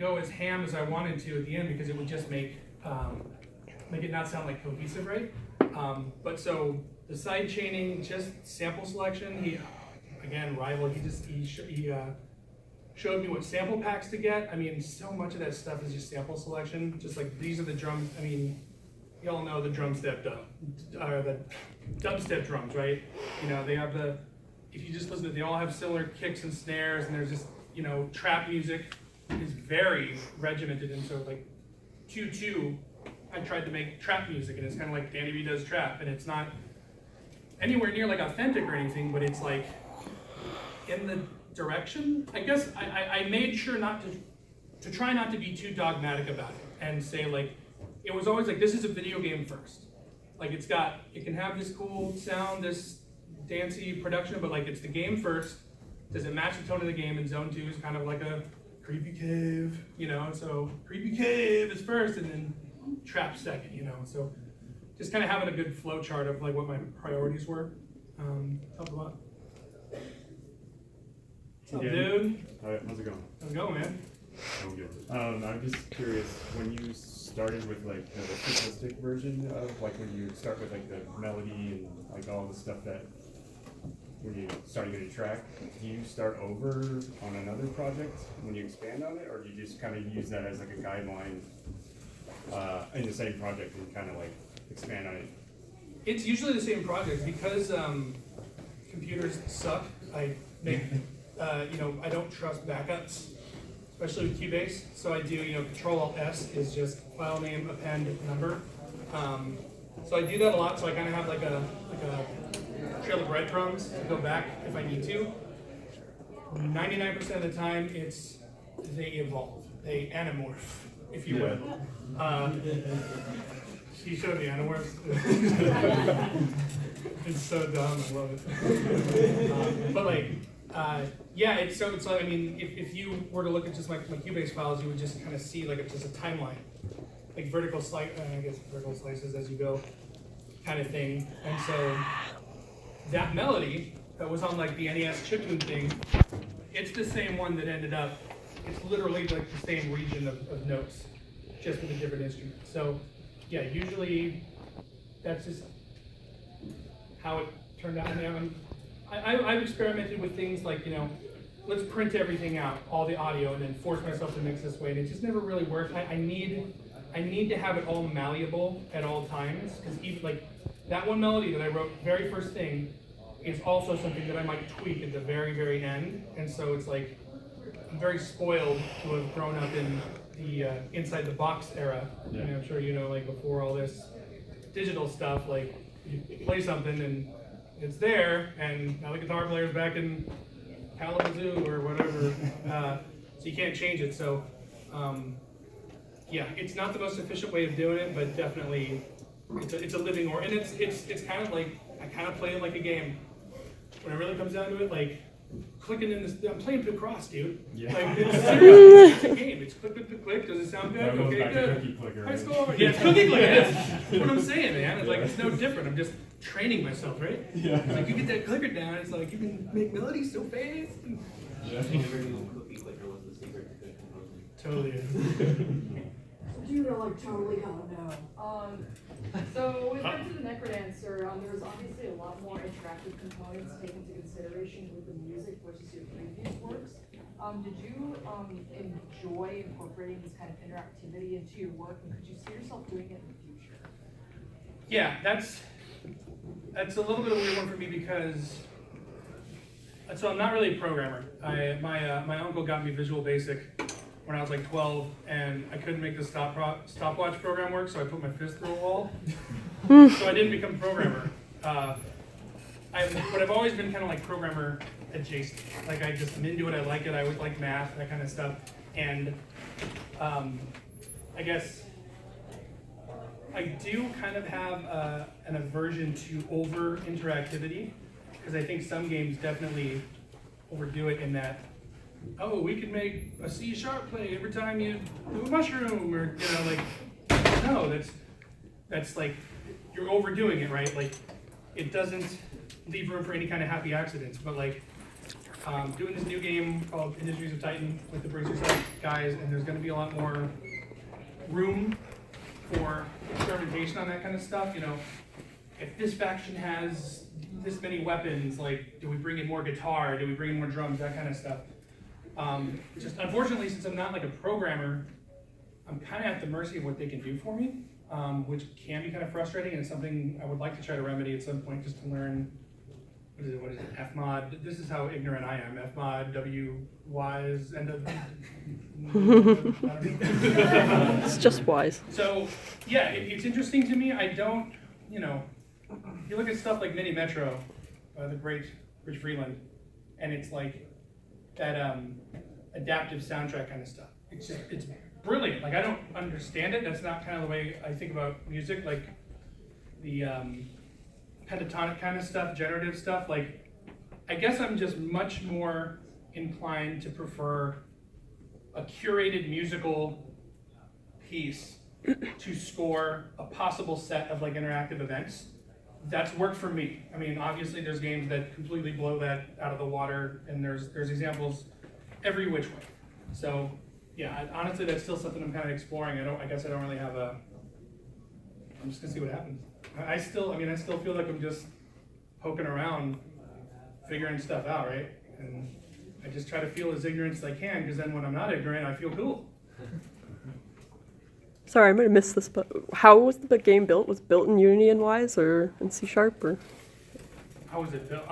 go as ham as I wanted to at the end because it would just make it not sound like cohesive, right? But so the side chaining, just sample selection. He again, rival. He showed me what sample packs to get. I mean, so much of that stuff is just sample selection. Just like these are the drums. I mean, you all know the the dubstep drums, right? You know, they have if you just listen to it, they all have similar kicks and snares, and there's just, trap music is very regimented. And so like 2-2, I tried to make trap music, and it's kind of like Danny B does trap, and it's not anywhere near like authentic or anything, but it's like in the direction. I guess I made sure not to try not to be too dogmatic about it and say like, it was always like, this is a video game first. Like it can have this cool sound, this dancey production, but like it's the game first. Does it match the tone of the game? And Zone 2 is kind of like a creepy cave, so creepy cave is first and then trap second, so just kind of having a good flow chart of like what my priorities were helped a lot. What's up, dude? Alright, how's it going? How's it going, man? I'm good. I'm just curious, when you started with like the simplistic version of like when you start with like the melody and like all the stuff that when you start getting a track, do you start over on another project when you expand on it, or do you just kind of use that as like a guideline in the same project and kind of like expand on it? It's usually the same project because computers suck. I make I don't trust backups, especially with Cubase. So I do Control-Alt-S is just file name, append, number. So I do that a lot. So I kind of have like a trail of breadcrumbs to go back if I need to. 99% of the time, they evolve, they anamorph, if you will. She showed me anamorphs. It's so dumb, I love it. But like, it's like, I mean, if you were to look at just my Cubase files, you would just kind of see like just a timeline, like vertical slices as you go, kind of thing. And so that melody that was on like the NES chiptune thing, it's the same one that ended up. It's literally like the same region of notes, just with a different instrument. So yeah, usually that's just how it turned out. I've experimented with things like, let's print everything out, all the audio, and then force myself to mix this way, and it just never really worked. I need to have it all malleable at all times, because even like that one melody that I wrote, very first thing, is also something that I might tweak at the very, very end, and so it's like, I'm very spoiled to have grown up in the inside the box era. Yeah. I'm sure like before all this digital stuff, like you play something and it's there, and now the guitar player's back in Kalamazoo or whatever, so you can't change it. So, it's not the most efficient way of doing it, but definitely it's a living and it's kind of like I kind of play it like a game. When it really comes down to it, like clicking in this, I'm playing Blue Cross, dude. Yeah. Like it's a game. It's click, click, click, click. Does it sound good? Okay, good. Cookie clicker, Let's go over. Yeah, it's cookie clicker. That's what I'm saying, man. It's like it's no different. I'm just training myself, right? Yeah. It's like you get that clicker down, it's like you can make melodies so fast. Yeah. Cookie clicker was the secret to good composing. Totally. You're like totally gonna know. So with regards to the necrodancer, there's obviously a lot more interactive components taken into consideration with the music versus your previous works. Did you enjoy incorporating this kind of interactivity into your work, and could you see yourself doing it in the future? Yeah, that's a little bit of a weird one for me because so I'm not really a programmer. My uncle got me Visual Basic when I was like 12, and I couldn't make the stopwatch program work, so I put my fist through a wall. So I didn't become a programmer. But I've always been kind of like programmer adjacent. Like I'm into it, I like it, I always like math, that kind of stuff. And I guess I do kind of have an aversion to over interactivity, because I think some games definitely overdo it in that, oh, we can make a C# play every time you do a mushroom, or no, that's like you're overdoing it, right? Like it doesn't leave room for any kind of happy accidents. But like doing this new game called Industries of Titan with the Bracer Side guys, and there's going to be a lot more room for experimentation on that kind of stuff. You know, if this faction has this many weapons, like, do we bring in more guitar? Do we bring in more drums? That kind of stuff. Just unfortunately, since I'm not like a programmer, I'm kind of at the mercy of what they can do for me, which can be kind of frustrating, and it's something I would like to try to remedy at some point, just to learn. What is it? Fmod. This is how ignorant I am. Fmod, W-wise, and It's just wise. So, yeah, it's interesting to me. I don't, you know, you look at stuff like Mini Metro, the great Rich Freeland, and it's like that adaptive soundtrack kind of stuff. It's brilliant. Like, I don't understand it. That's not kind of the way I think about music. Like the pentatonic kind of stuff, generative stuff. Like, I guess I'm just much more inclined to prefer a curated musical piece to score a possible set of like interactive events. That's worked for me. I mean, obviously there's games that completely blow that out of the water, and there's examples every which way. So yeah, honestly, that's still something I'm kind of exploring. I guess I don't really have a. I'm just gonna see what happens. I still feel like I'm just poking around, figuring stuff out, right? And I just try to feel as ignorant as I can, because then when I'm not ignorant, I feel cool. Sorry, I might have missed this, but how was the game built? Was it built in Unity and Wise or in C#? Or? How was it built?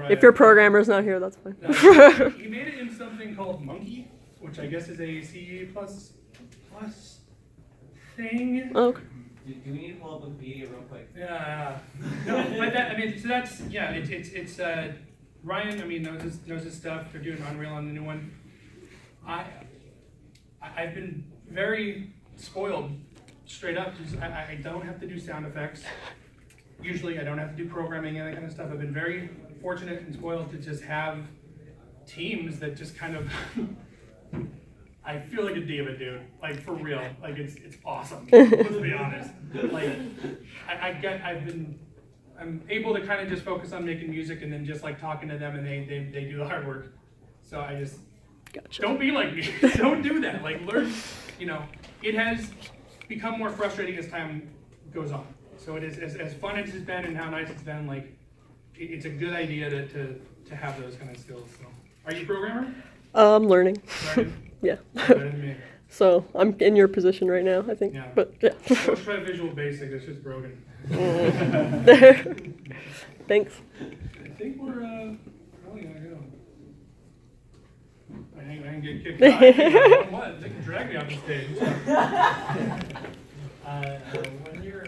If your programmer's not here, that's fine. He made it in something called Monkey, which I guess is a C++ thing. Oh, okay. Do we need to pull up Wikipedia real quick? Yeah. No, but that, I mean, so that's, yeah, it's Ryan, I mean, knows his stuff. They're doing Unreal on the new one. I've been very spoiled, straight up. Just, I don't have to do sound effects. Usually I don't have to do programming and that kind of stuff. I've been very fortunate and spoiled to just have teams that just kind of, I feel like a diva, dude. Like, for real. Like, it's awesome. Let's be honest. Like, I'm able to kind of just focus on making music and then just like talking to them, and they do the hard work. So I just, Gotcha. don't be like me. Don't do that. Like, learn, you know, it has become more frustrating as time goes on. So it is, as fun as it's been and how nice it's been, like, it's a good idea to have those kind of skills. So, are you a programmer? I'm learning. Right? Yeah. Better than me. So I'm in your position right now, I think. Yeah. But yeah. Let's try Visual Basic. It's just broken. Thanks. I think we're probably gonna go. I can get kicked out. What? They can drag me off the stage. When you're